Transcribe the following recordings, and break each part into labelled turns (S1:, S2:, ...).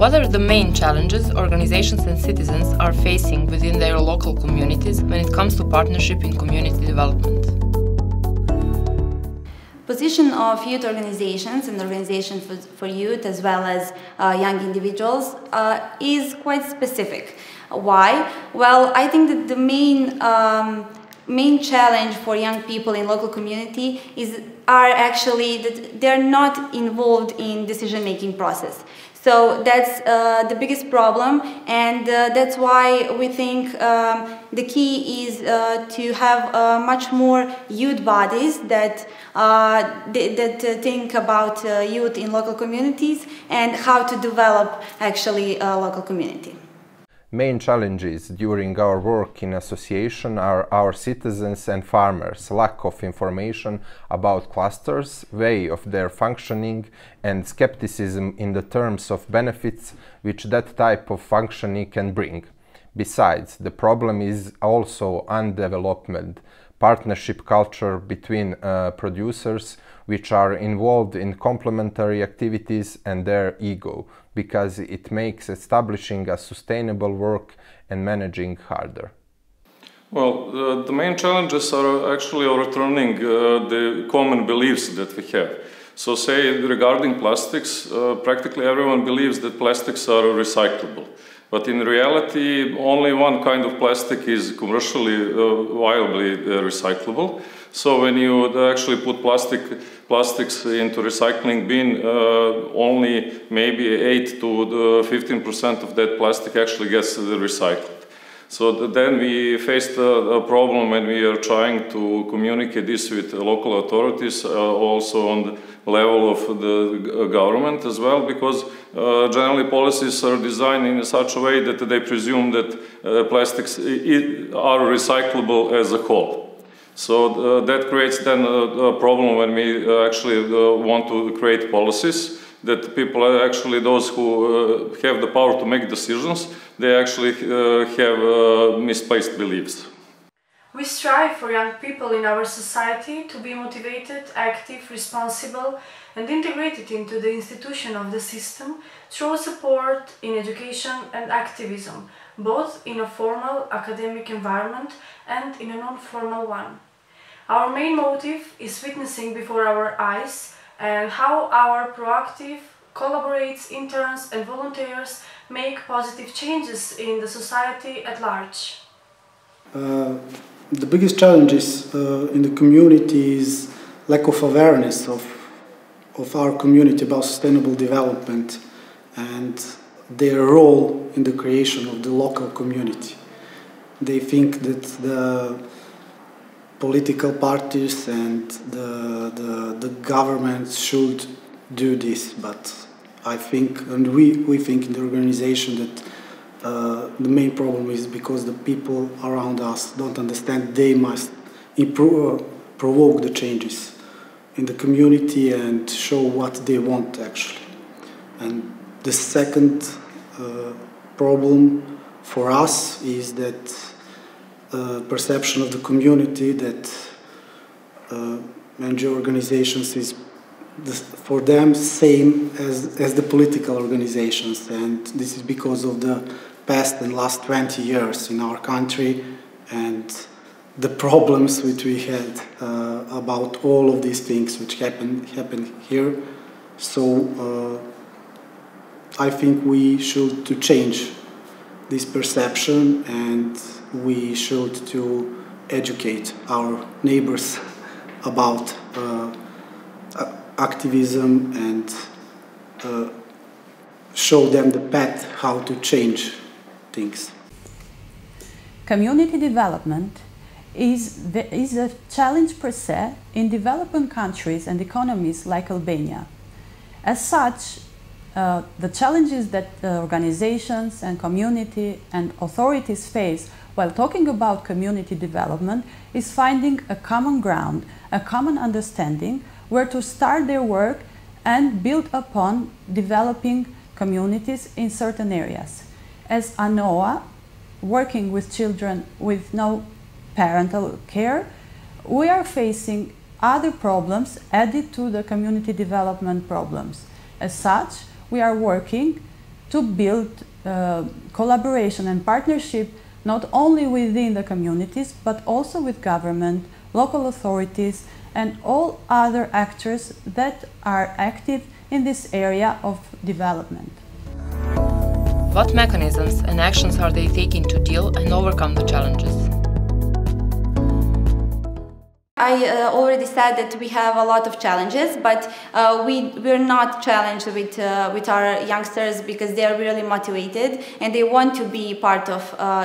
S1: What are the main challenges organizations and citizens are facing within their local communities when it comes to partnership in community development?
S2: Position of youth organizations and organizations for youth as well as young individuals is quite specific. Why? Well, I think that the main challenge for young people in local community are actually that they're not involved in decision-making process. So that's the biggest problem, and that's why we think the key is to have much more youth bodies that think about youth in local communities and how to develop actually a local community.
S3: Main challenges during our work in association are our citizens and farmers, lack of information about clusters, way of their functioning, and skepticism in the terms of benefits which that type of functioning can bring. Besides, the problem is also undevelopment, partnership culture between producers which are involved in complementary activities and their ego, because it makes establishing a sustainable work and managing harder.
S4: Well, the main challenges are actually overturning the common beliefs that we have. So say regarding plastics, practically everyone believes that plastics are recyclable. But in reality, only one kind of plastic is commercially viably recyclable. So when you actually put plastics into recycling bin, only maybe 8 to 15% of that plastic actually gets recycled. So then we faced a problem when we are trying to communicate this with local authorities, also on the level of the government as well, because generally policies are designed in such a way that they presume that plastics are recyclable as a whole. So that creates then a problem when we actually want to create policies, that people are actually those who have the power to make decisions, they actually have misplaced beliefs.
S5: We strive for young people in our society to be motivated, active, responsible and integrated into the institution of the system through support in education and activism, both in a formal academic environment and in a non-formal one. Our main motive is witnessing before our eyes and how our proactive collaborates, interns and volunteers make positive changes in the society at large.
S6: The biggest challenges in the community is lack of awareness of our community about sustainable development and their role in the creation of the local community. They think that the political parties and the government should do this, but I think, and we think in the organization that the main problem is because the people around us don't understand they must provoke the changes in the community and show what they want actually. And the second problem for us is that perception of the community that NGO organizations is for them same as the political organizations, and this is because of the past and last 20 years in our country and the problems which we had about all of these things which happened here. So I think we should to change this perception, and we should to educate our neighbors about activism and show them the path how to change things.
S7: Community development is a challenge per se in developing countries and economies like Albania. As such, the challenges that organizations and community and authorities face while talking about community development is finding a common ground, a common understanding where to start their work and build upon developing communities in certain areas. As ANOA, working with children with no parental care, we are facing other problems added to the community development problems. As such, we are working to build collaboration and partnership not only within the communities but also with government, local authorities and all other actors that are active in this area of development.
S1: What mechanisms and actions are they taking to deal and overcome the challenges?
S2: I already said that we have a lot of challenges, but we're not challenged with our youngsters because they are really motivated and they want to be part of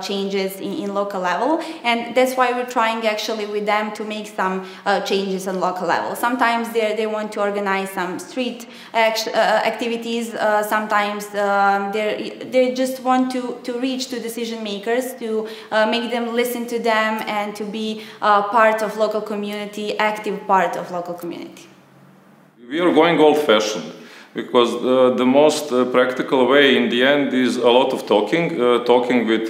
S2: changes in local level, and that's why we're trying actually with them to make some changes on local level. Sometimes they want to organize some street activities, sometimes they just want to reach to decision makers, to make them listen to them and to be part of local community, active part of local community.
S4: We are going old-fashioned because the most practical way in the end is a lot of talking with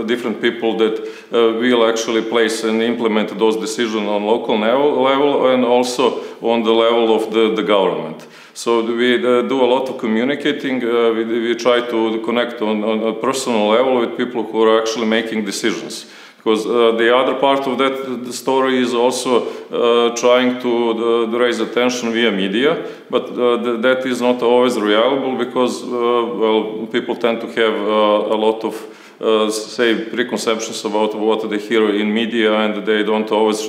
S4: different people that will actually place and implement those decisions on local level and also on the level of the government. So we do a lot of communicating, we try to connect on a personal level with people who are actually making decisions. Because the other part of that story is also trying to raise attention via media, but that is not always reliable because well, people tend to have a lot of say preconceptions about what they hear in media, and they don't always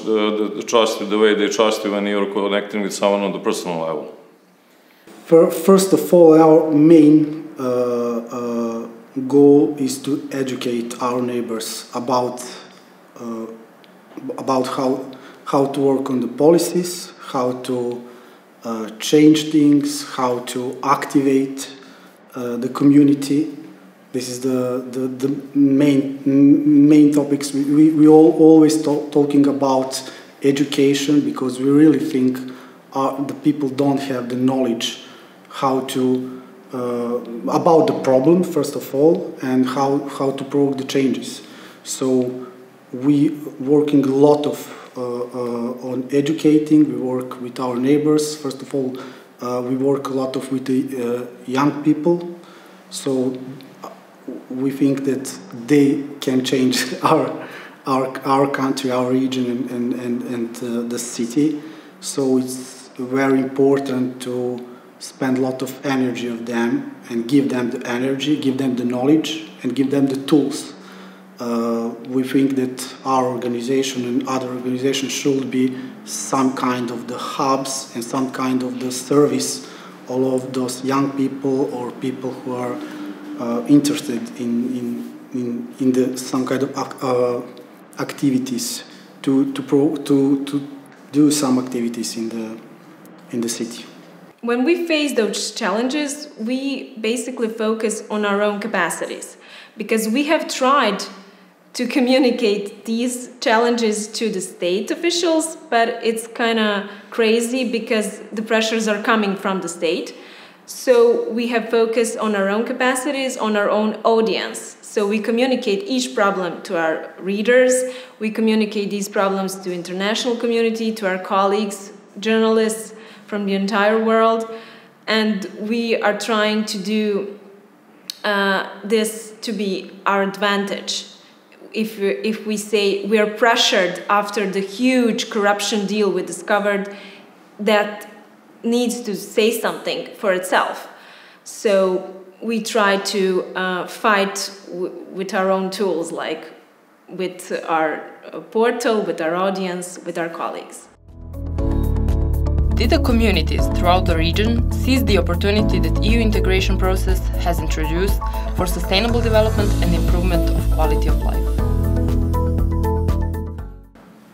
S4: trust you the way they trust you when you're connecting with someone on the personal level.
S6: First of all, our main goal is to educate our neighbors about how to work on the policies, how to change things, how to activate the community. This is the main topics. We always talking about education because we really think the people don't have the knowledge how to about the problem first of all and how to provoke the changes. So we working a lot of on educating. We work with our neighbors. First of all, we work a lot of with the young people. So we think that they can change our country, our region, and the city. So it's very important to spend a lot of energy of them and give them the energy, give them the knowledge, and give them the tools. We think that our organization and other organizations should be some kind of the hubs and some kind of the service all of those young people or people who are interested in the some kind of activities to do some activities in the city.
S8: When we face those challenges, we basically focus on our own capacities because we have tried to communicate these challenges to the state officials, but it's kind of crazy because the pressures are coming from the state. So we have focused on our own capacities, on our own audience. So we communicate each problem to our readers, we communicate these problems to international community, to our colleagues, journalists from the entire world, and we are trying to do this to be our advantage. If we say we are pressured after the huge corruption deal we discovered, that needs to say something for itself. So we try to fight with our own tools, like with our portal, with our audience, with our colleagues.
S1: Did the communities throughout the region seize the opportunity that EU integration process has introduced for sustainable development and improvement of quality of life?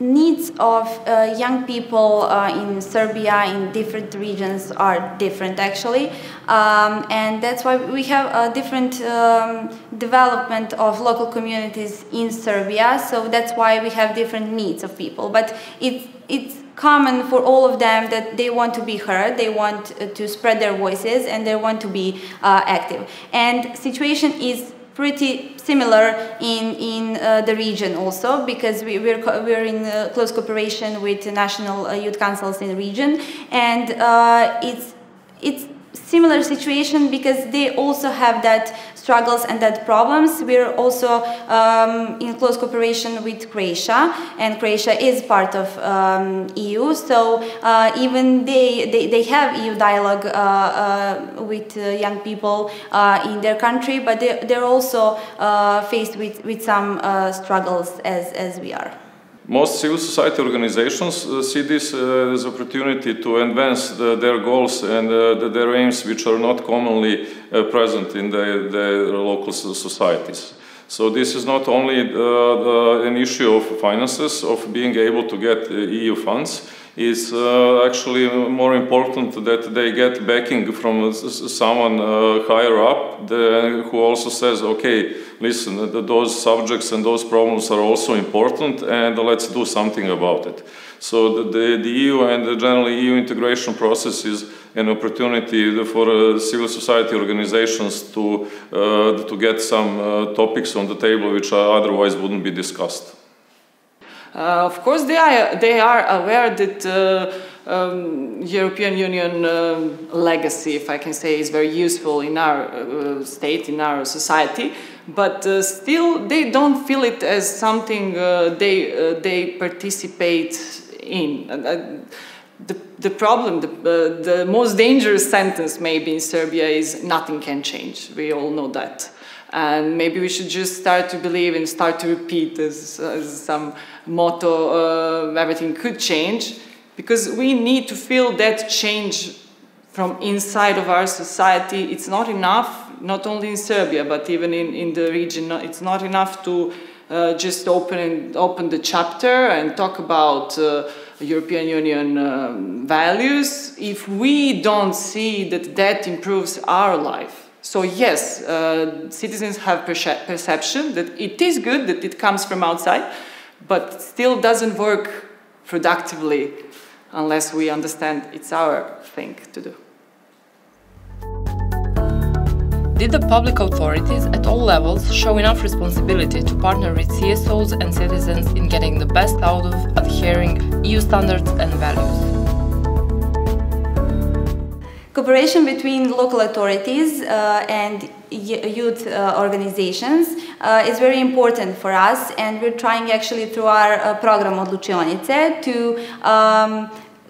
S2: Needs of young people in Serbia in different regions are different actually, and that's why we have a different development of local communities in Serbia, so that's why we have different needs of people, but it's common for all of them that they want to be heard, they want to spread their voices, and they want to be active. And situation is pretty similar in the region also, because we're in close cooperation with national youth councils in the region, and it's similar situation because they also have that struggles and that problems. We're also in close cooperation with Croatia, and Croatia is part of EU, so even they have EU dialogue with young people in their country, but they're also faced with some struggles as we are.
S4: Most civil society organizations see this as an opportunity to advance their goals and their aims, which are not commonly present in the local societies. So this is not only an issue of finances, of being able to get EU funds. It's actually more important that they get backing from someone higher up who also says, okay, listen, those subjects and those problems are also important, and let's do something about it. So the EU and the general EU integration process is an opportunity for civil society organizations to get some topics on the table which otherwise wouldn't be discussed.
S9: Of course, they are aware that European Union legacy, if I can say, is very useful in our state, in our society, but still they don't feel it as something they participate in. The problem, the most dangerous sentence maybe in Serbia is nothing can change. We all know that. And maybe we should just start to believe and start to repeat as some motto, everything could change, because we need to feel that change from inside of our society. It's not enough, not only in Serbia, but even in the region. It's not enough to just open the chapter and talk about European Union values if we don't see that improves our life. So yes, citizens have perception that it is good, that it comes from outside, but still doesn't work productively unless we understand it's our thing to do.
S1: Did the public authorities at all levels show enough responsibility to partner with CSOs and citizens in getting the best out of adhering EU standards and values?
S2: Cooperation between local authorities and youth organizations is very important for us, and we're trying actually through our program Odlučionice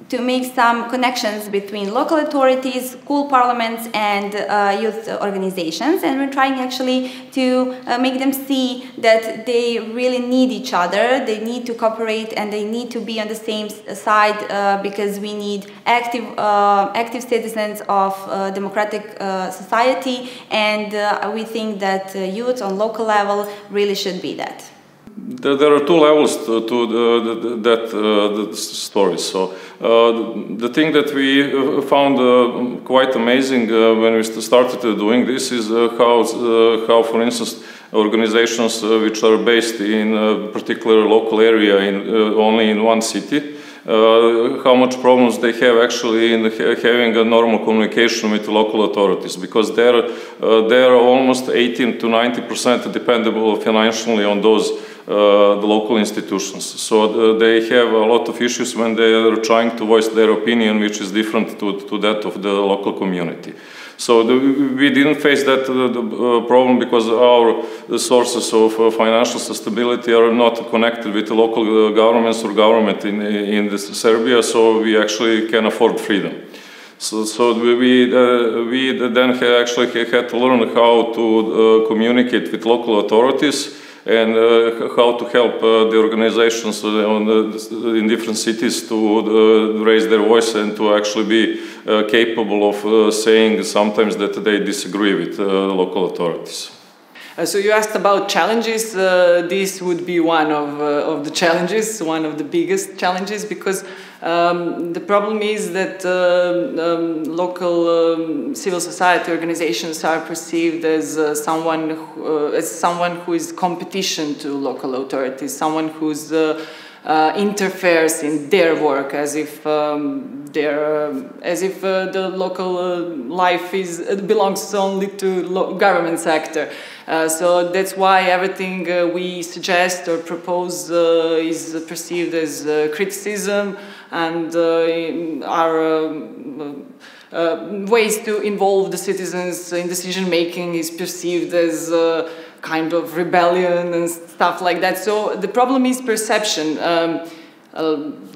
S2: to make some connections between local authorities, school parliaments, and youth organizations. And we're trying actually to make them see that they really need each other, they need to cooperate, and they need to be on the same side because we need active citizens of democratic society, and we think that youth on local level really should be that.
S4: There are two levels to that story. So the thing that we found quite amazing when we started doing this is how, for instance, organizations which are based in a particular local area only in one city, how much problems they have actually in having a normal communication with local authorities, because they're almost 18 to 90% dependable financially on those the local institutions. So they have a lot of issues when they are trying to voice their opinion, which is different to that of the local community. So we didn't face that problem because our sources of financial stability are not connected with the local governments or government in Serbia, so we actually can afford freedom. So we then actually had to learn how to communicate with local authorities and how to help the organizations in different cities to raise their voice and to actually be capable of saying sometimes that they disagree with local authorities.
S9: So you asked about challenges. This would be one of the challenges, one of the biggest challenges, because the problem is that local civil society organizations are perceived as someone who is competition to local authorities, someone who's interferes in their work, as if the local life belongs only to government sector. So that's why everything we suggest or propose is perceived as criticism, and our ways to involve the citizens in decision making is perceived as kind of rebellion and stuff like that. So the problem is perception.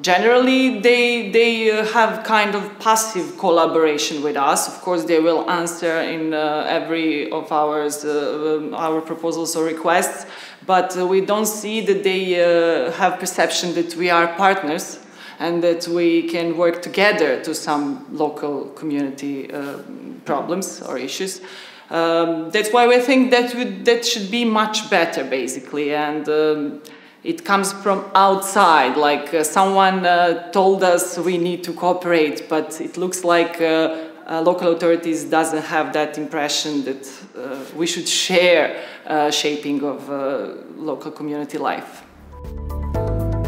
S9: Generally, they have kind of passive collaboration with us. Of course, they will answer in every of our proposals or requests, but we don't see that they have perception that we are partners and that we can work together to some local community problems or issues. That's why we think that should be much better, basically, and it comes from outside, like someone told us we need to cooperate, but it looks like local authorities doesn't have that impression that we should share shaping of local community life.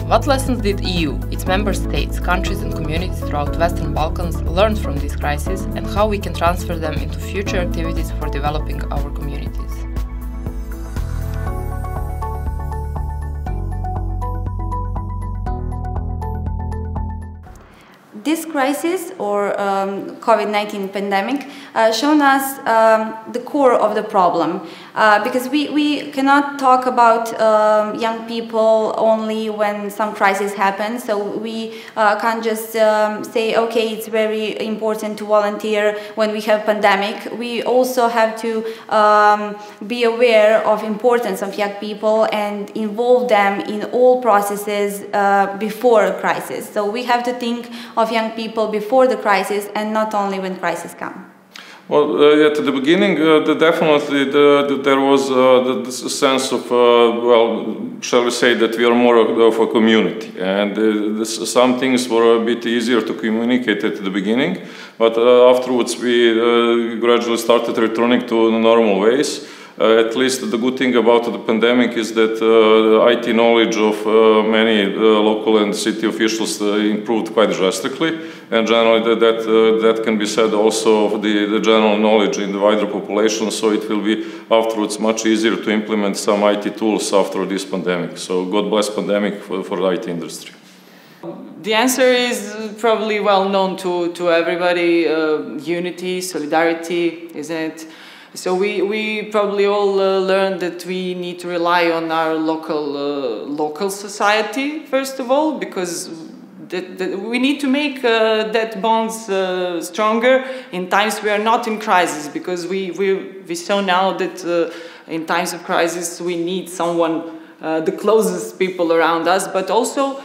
S1: What lessons did EU, its member states, countries and communities throughout Western Balkans learn from this crisis, and how we can transfer them into future activities for developing our communities?
S2: This crisis, or COVID-19 pandemic, shown us the core of the problem, because we cannot talk about young people only when some crisis happens. So we can't just say, okay, it's very important to volunteer when we have pandemic. We also have to be aware of importance of young people and involve them in all processes before a crisis. So we have to think of young people before the crisis and not only when crises come.
S4: Well, at the beginning, definitely there was this sense of, well, shall we say that we are more of a community, and some things were a bit easier to communicate at the beginning, but afterwards we gradually started returning to normal ways. At least the good thing about the pandemic is that IT knowledge of many local and city officials improved quite drastically, and generally that can be said also of the general knowledge in the wider population, so it will be afterwards much easier to implement some IT tools after this pandemic. So God bless pandemic for the IT industry.
S9: The answer is probably well known to everybody, unity, solidarity, isn't it? So we probably all learned that we need to rely on our local society, first of all, because we need to make that bonds stronger in times we are not in crisis, because we saw now that in times of crisis we need someone, the closest people around us, but also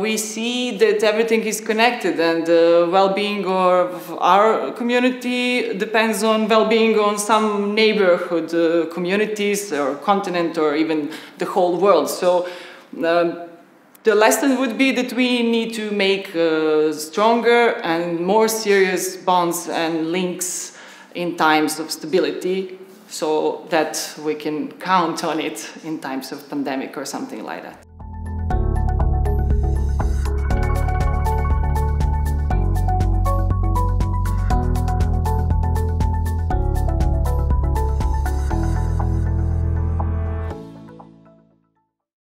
S9: we see that everything is connected, and well-being of our community depends on well-being on some neighborhood communities or continent or even the whole world. So the lesson would be that we need to make stronger and more serious bonds and links in times of stability, so that we can count on it in times of pandemic or something like that.